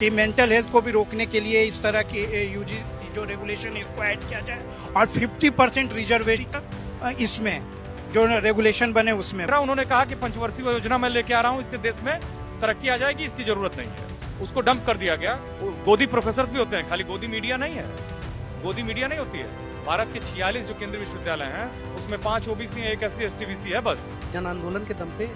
कि mental health को भी रोकने के लिए इस तरह की यूजी जो रेगुलेशन है इसको ऐड किया जाए और 50% रिजर्वेशन तक इसमें जो रेगुलेशन बने उसमें। उन्होंने कहा कि पंचवर्षीय योजना मैं लेके आ रहा हूँ, इससे देश में तरक्की आ जाएगी, इसकी जरूरत नहीं है। उसको डंप कर दिया गया। गोदी प्रोफेसर भी होते हैं, खाली गोदी मीडिया नहीं है, गोदी मीडिया नहीं होती है। भारत के 46 जो केंद्रीय विश्वविद्यालय हैं उसमें 5 ओबीसी हैं, 1 SC ST BC है बस। जन आंदोलन के दम पे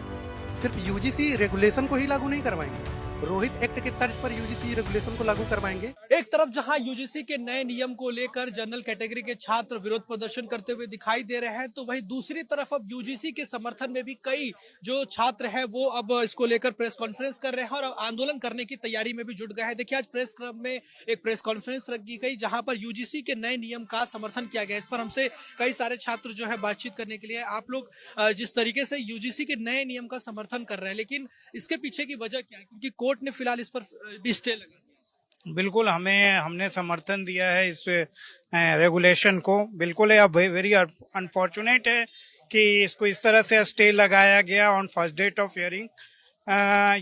सिर्फ यूजीसी रेगुलेशन को ही लागू नहीं करवाएंगे, रोहित एक्ट के तर्ज पर यूजीसी रेगुलेशन को लागू करवाएंगे। एक तरफ जहां यूजीसी के नए नियम को लेकर जनरल कैटेगरी के छात्र विरोध प्रदर्शन करते हुए दिखाई दे रहे हैं, तो वहीं दूसरी तरफ अब यूजीसी के समर्थन में भी कई जो छात्र हैं वो अब इसको लेकर प्रेस कॉन्फ्रेंस कर रहे हैं और आंदोलन करने की तैयारी में भी जुट गए हैं। देखिए, आज प्रेस क्लब में एक प्रेस कॉन्फ्रेंस रखी गई जहां पर यूजीसी के नए नियम का समर्थन किया गया। इस पर हमसे कई सारे छात्र जो है बातचीत करने के लिए। आप लोग जिस तरीके से यूजीसी के नए नियम का समर्थन कर रहे हैं, लेकिन इसके पीछे की वजह क्या है? क्योंकि कोर्ट ने फिलहाल इस पर भी स्टे लगा। बिल्कुल हमने समर्थन दिया है इस रेगुलेशन को। बिल्कुल अब वेरी अनफॉर्चुनेट है कि इसको इस तरह से स्टे लगाया गया on first date of hearing.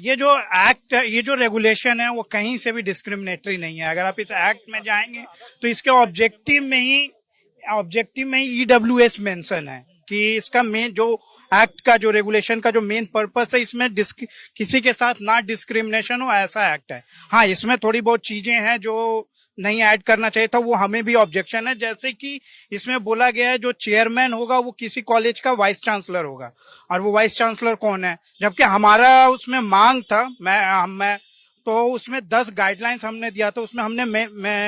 ये जो एक्ट, ये जो रेगुलेशन है वो कहीं से भी डिस्क्रिमिनेटरी नहीं है। अगर आप इस एक्ट में जाएंगे तो इसके ऑब्जेक्टिव में ही EWS मेंशन है कि इसका मेन जो एक्ट का जो रेगुलेशन का जो मेन पर्पस है, इसमें किसी के साथ ना डिस्क्रिमिनेशन हो, ऐसा एक्ट है। हाँ, इसमें थोड़ी बहुत चीजें हैं जो नहीं ऐड करना चाहिए था, वो हमें भी ऑब्जेक्शन है। जैसे कि इसमें बोला गया है जो चेयरमैन होगा वो किसी कॉलेज का वाइस चांसलर होगा, और वो वाइस चांसलर कौन है? जबकि हमारा उसमें मांग था, मैं तो उसमें 10 गाइडलाइंस हमने दिया था। उसमें हमने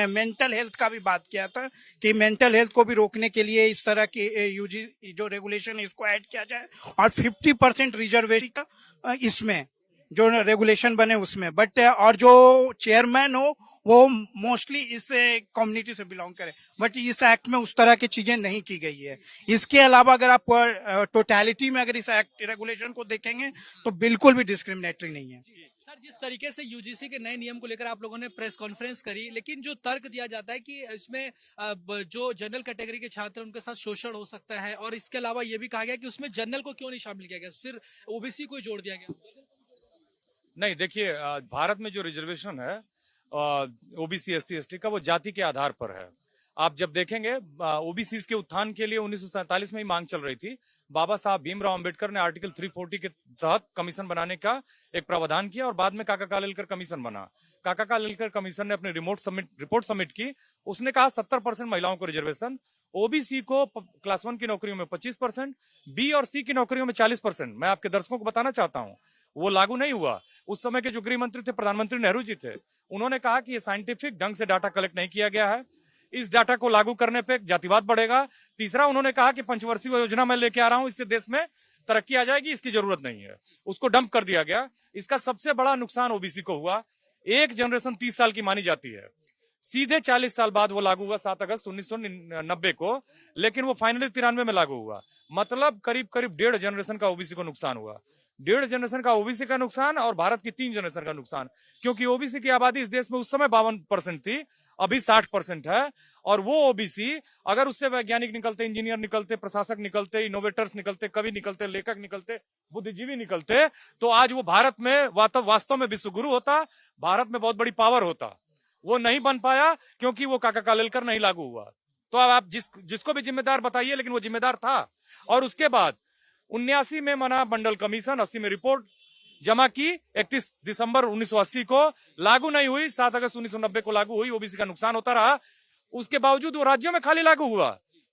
मेंटल हेल्थ का भी बात किया था कि मेंटल हेल्थ को भी रोकने के लिए इस तरह की यूजी जो रेगुलेशन है इसको ऐड किया जाए और 50% रिजर्वेशन इसमें जो रेगुलेशन बने उसमें। बट और जो चेयरमैन हो वो मोस्टली इस कम्युनिटी से बिलोंग करे, बट इस एक्ट में उस तरह की चीजें नहीं की गई है। इसके अलावा अगर आप टोटलिटी में अगर इस एक्ट रेगुलेशन को देखेंगे तो बिल्कुल भी डिस्क्रिमिनेटरी नहीं है। सर, जिस तरीके से यूजीसी के नए नियम को लेकर आप लोगों ने प्रेस कॉन्फ्रेंस करी, लेकिन जो तर्क दिया जाता है कि इसमें जो जनरल कैटेगरी के छात्र उनके साथ शोषण हो सकता है, और इसके अलावा ये भी कहा गया कि उसमें जनरल को क्यों नहीं शामिल किया गया, सिर्फ ओबीसी को ही जोड़ दिया गया। नहीं, देखिए, भारत में जो रिजर्वेशन है ओबीसी SC ST का, वो जाति के आधार पर है। आप जब देखेंगे ओबीसी के उत्थान के लिए 1947 में ही मांग चल रही थी। बाबा साहब भीमराव अंबेडकर ने आर्टिकल 340 के तहत कमीशन बनाने का एक प्रावधान किया और बाद में काका कालेलकर कमीशन बना। काका कालेलकर कमीशन ने अपनी रिपोर्ट सबमिट की। उसने कहा 70% महिलाओं को रिजर्वेशन, ओबीसी को क्लास 1 की नौकरियों में 25%, बी और सी की नौकरियों में 40%। मैं आपके दर्शकों को बताना चाहता हूं, वो लागू नहीं हुआ। उस समय के जो गृह मंत्री थे, प्रधानमंत्री नेहरू जी थे, उन्होंने कहा कि ये साइंटिफिक ढंग से डाटा कलेक्ट नहीं किया गया है, इस डाटा को लागू करने पे जातिवाद बढ़ेगा। तीसरा, उन्होंने कहा कि पंचवर्षीय योजना मैं लेके आ रहा हूं, इससे देश में तरक्की आ जाएगी, इसकी जरूरत नहीं है। उसको डंप कर दिया गया। इसका सबसे बड़ा नुकसान ओबीसी को हुआ। एक जनरेशन 30 साल की मानी जाती है, सीधे 40 साल बाद वो लागू हुआ 7 अगस्त 1990 को, लेकिन वो फाइनली 93 में लागू हुआ। मतलब करीब 1.5 जनरेशन का ओबीसी को नुकसान हुआ। 1.5 जनरेशन का ओबीसी का नुकसान और भारत की 3 जनरेशन का नुकसान, क्योंकि ओबीसी की आबादी इस देश में उस समय 52% थी, अभी 60% है। और वो ओबीसी अगर उससे वैज्ञानिक निकलते, इंजीनियर निकलते, प्रशासक निकलते, इनोवेटर्स निकलते, कवि निकलते, लेखक निकलते, बुद्धिजीवी निकलते, तो आज वो भारत में वास्तव में विश्व गुरु होता, भारत में बहुत बड़ी पावर होता। वो नहीं बन पाया क्योंकि वो काका कालेलकर नहीं लागू हुआ। तो अब आप जिसको भी जिम्मेदार बताइए, लेकिन वो जिम्मेदार था। और उसके बाद 79 में बना मंडल कमीशन, 80 में रिपोर्ट जमा की, 31 दिसंबर 1980 को लागू नहीं हुई, 7 अगस्त 1990 को लागू हुई। ओबीसी का नुकसान होता रहा। उसके बावजूद वो राज्यों में खाली लागू हुआ,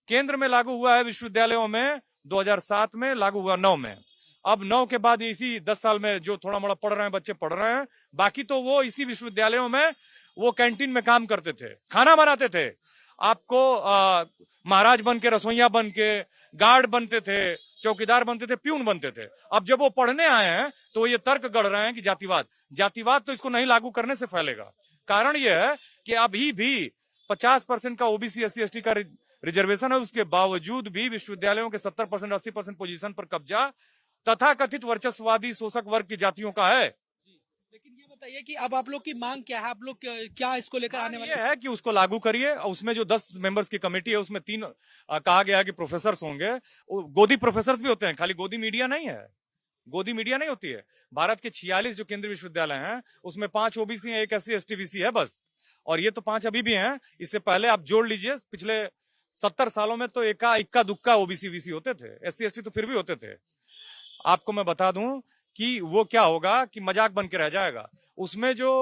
केंद्र में लागू हुआ है विश्वविद्यालयों में 2007 में लागू हुआ 9 में। अब 9 के बाद इसी 10 साल में जो थोड़ा मोड़ा पढ़ रहे हैं बच्चे पढ़ रहे हैं, बाकी तो वो इसी विश्वविद्यालयों में वो कैंटीन में काम करते थे, खाना बनाते थे। आपको महाराज बन के, रसोइया बन के, गार्ड बनते थे, चौकीदार बनते थे, प्यून बनते थे। अब जब वो पढ़ने आए हैं तो ये तर्क गढ़ रहे हैं कि जातिवाद तो इसको नहीं लागू करने से फैलेगा। कारण यह है कि अभी भी 50% का ओबीसी SC ST का रिजर्वेशन है, उसके बावजूद भी विश्वविद्यालयों के 70% 80% पोजीशन पर कब्जा तथा कथित वर्चस्ववादी शोषक वर्ग की जातियों का है। लेकिन ये बताइए कि अब आप लोग की मांग क्या है? आप लोग क्या इसको लेकर आने वाले ये है कि उसको लागू करिए। उसमें जो 10 मेंबर्स की कमेटी है उसमें 3 कहा गया है कि प्रोफेसर होंगे। गोदी प्रोफेसर भी होते हैं, खाली गोदी मीडिया नहीं है, गोदी मीडिया नहीं होती है। भारत के 46 जो केंद्रीय विश्वविद्यालय हैं उसमें 5 ओबीसी हैं, 1 SC ST BC है बस। और ये तो 5 अभी भी हैं, इससे पहले आप जोड़ लीजिए पिछले 70 सालों में तो इक्का दुक्का ओबीसी बीसी होते थे, SC ST तो फिर भी होते थे। आपको मैं बता दूं कि वो क्या होगा कि मजाक बन के रह जाएगा। उसमें जो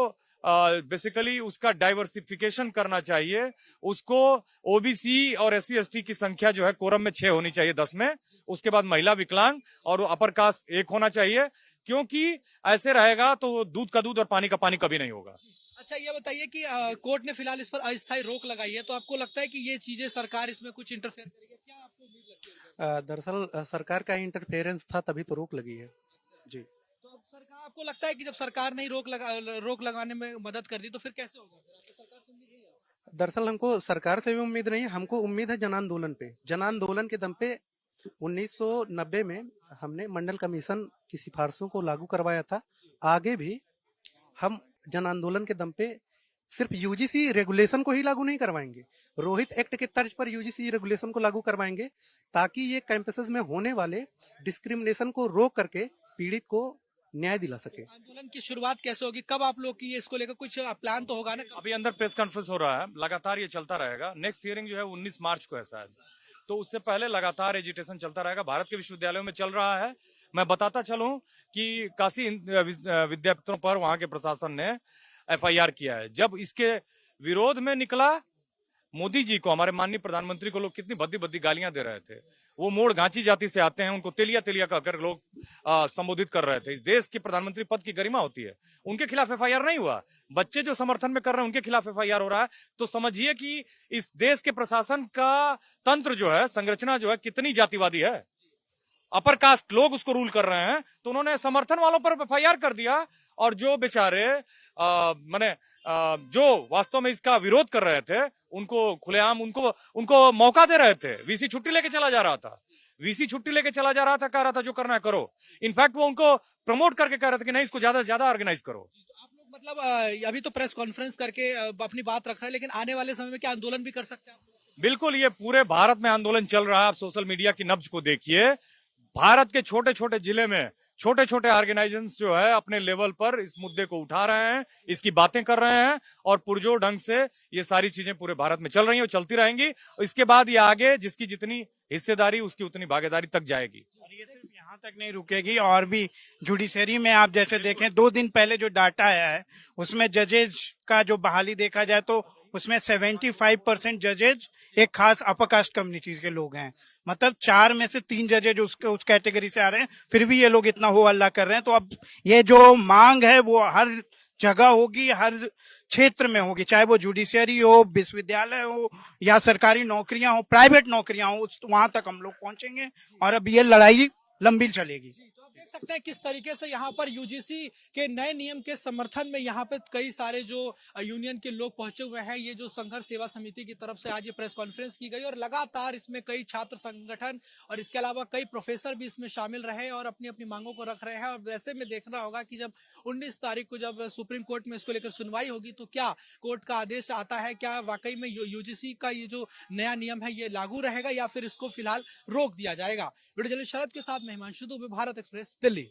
बेसिकली उसका डाइवर्सिफिकेशन करना चाहिए, उसको ओबीसी और SC ST की संख्या जो है कोरम में 6 होनी चाहिए 10 में, उसके बाद महिला, विकलांग और अपर कास्ट 1 होना चाहिए, क्योंकि ऐसे रहेगा तो दूध का दूध और पानी का पानी कभी नहीं होगा। अच्छा, ये बताइए कि कोर्ट ने फिलहाल इस पर अस्थायी रोक लगाई है, तो आपको लगता है कि ये चीजें सरकार इसमें कुछ इंटरफेयर करेगी? क्या आपको उम्मीद लगती है? दरअसल सरकार का इंटरफेरेंस था तभी तो रोक लगी है जी। तो अब सरकार, आपको लगता है कि जब सरकार ने ही रोक लगाने में मदद कर दी तो फिर कैसे होगा? फिर आपको सरकार से उम्मीद नहीं है? दरअसल हमको सरकार से भी उम्मीद नहीं है, हमको उम्मीद है जन आंदोलन पे। जन आंदोलन के दम पे 1990 में हमने मंडल कमीशन की सिफारिशों को लागू करवाया था। आगे भी हम जन आंदोलन के दम पे सिर्फ यूजीसी रेगुलेशन को ही लागू नहीं करवाएंगे, रोहित एक्ट के तर्ज पर यूजीसी रेगुलेशन को लागू करवाएंगे, ताकि ये कैंपसेस में होने वाले डिस्क्रिमिनेशन को रोक करके पीड़ित को न्याय दिला सके। आंदोलन की शुरुआत कैसे होगी? कब आप लोग की इसको लेकर कुछ प्लान तो होगा ना? अभी अंदर प्रेस कॉन्फ्रेंस हो रहा है, लगातार ये चलता रहेगा। नेक्स्ट हियरिंग जो है 19 मार्च को है शायद, तो उससे पहले लगातार एजिटेशन चलता रहेगा। भारत के विश्वविद्यालयों में चल रहा है। मैं बताता चलूं कि काशी विद्यापीठों पर वहां के प्रशासन ने FIR किया है। जब इसके विरोध में निकला, मोदी जी को, हमारे माननीय प्रधानमंत्री को लोग कितनी भद्दी भद्दी गालियां दे रहे थे। वो मोड़ घांची जाति से आते हैं, उनको तेलिया तेलिया कहकर लोग संबोधित कर रहे थे। इस देश के प्रधानमंत्री पद की गरिमा होती है। उनके खिलाफ FIR नहीं हुआ। बच्चे जो समर्थन में कर रहे हैं उनके खिलाफ FIR हो रहा है। तो समझिए कि इस देश के प्रशासन का तंत्र जो है, संरचना जो है, कितनी जातिवादी है। अपर कास्ट लोग उसको रूल कर रहे हैं, तो उन्होंने समर्थन वालों पर FIR कर दिया। और जो बेचारे जो वास्तव में इसका विरोध कर रहे थे, उनको खुलेआम उनको मौका दे रहे थे। VC छुट्टी लेके चला जा रहा था, कह रहा था जो करना है करो। इनफैक्ट वो उनको प्रमोट करके कह रहे थे कि नहीं, इसको ज्यादा से ज्यादा ऑर्गेनाइज करो। आप लोग मतलब अभी तो प्रेस कॉन्फ्रेंस करके अपनी बात रख रहे हैं, लेकिन आने वाले समय में क्या आंदोलन भी कर सकते हैं? बिल्कुल, ये पूरे भारत में आंदोलन चल रहा है। आप सोशल मीडिया की नब्ज को देखिए। भारत के छोटे छोटे जिले में छोटे छोटे ऑर्गेनाइजेशंस जो है अपने लेवल पर इस मुद्दे को उठा रहे हैं, इसकी बातें कर रहे हैं, और पुरजोर ढंग से ये सारी चीजें पूरे भारत में चल रही हैं और चलती रहेंगी। इसके बाद ये आगे जिसकी जितनी हिस्सेदारी, उसकी उतनी भागीदारी तक जाएगी। और ये सिर्फ यहाँ तक नहीं रुकेगी, और भी जुडिशरी में आप जैसे देखें, 2 दिन पहले जो डाटा आया है उसमें जजेज का जो बहाली देखा जाए तो उसमें 75% जजेज एक खास अपर कास्ट कम्युनिटीज के लोग हैं। मतलब 4 में से 3 जजेज उस कैटेगरी से आ रहे हैं, फिर भी ये लोग इतना हो हल्ला कर रहे हैं। तो अब ये जो मांग है वो हर जगह होगी, हर क्षेत्र में होगी, चाहे वो जुडिशरी हो, विश्वविद्यालय हो, या सरकारी नौकरियां हो, प्राइवेट नौकरियां हो, वहां तक हम लोग पहुंचेंगे और अब ये लड़ाई लंबी चलेगी। तो आप देख सकते हैं किस तरीके से यहाँ पर यूजीसी के नए नियम के समर्थन में यहाँ पे कई सारे जो यूनियन के लोग पहुंचे हुए हैं। ये जो संघर्ष सेवा समिति की तरफ से आज ये प्रेस कॉन्फ्रेंस की गई और लगातार इसमें कई छात्र संगठन और इसके अलावा कई प्रोफेसर भी इसमें शामिल रहे और अपनी अपनी मांगों को रख रहे हैं। और वैसे में देखना होगा कि जब 19 तारीख को जब सुप्रीम कोर्ट में इसको लेकर सुनवाई होगी तो क्या कोर्ट का आदेश आता है, क्या वाकई में यूजीसी का ये जो नया नियम है ये लागू रहेगा या फिर इसको फिलहाल रोक दिया जाएगा। वीडियो जर्नलिस्ट शरद के साथ मैं हिमांशु दुबे, भारत एक्सप्रेस, दिल्ली।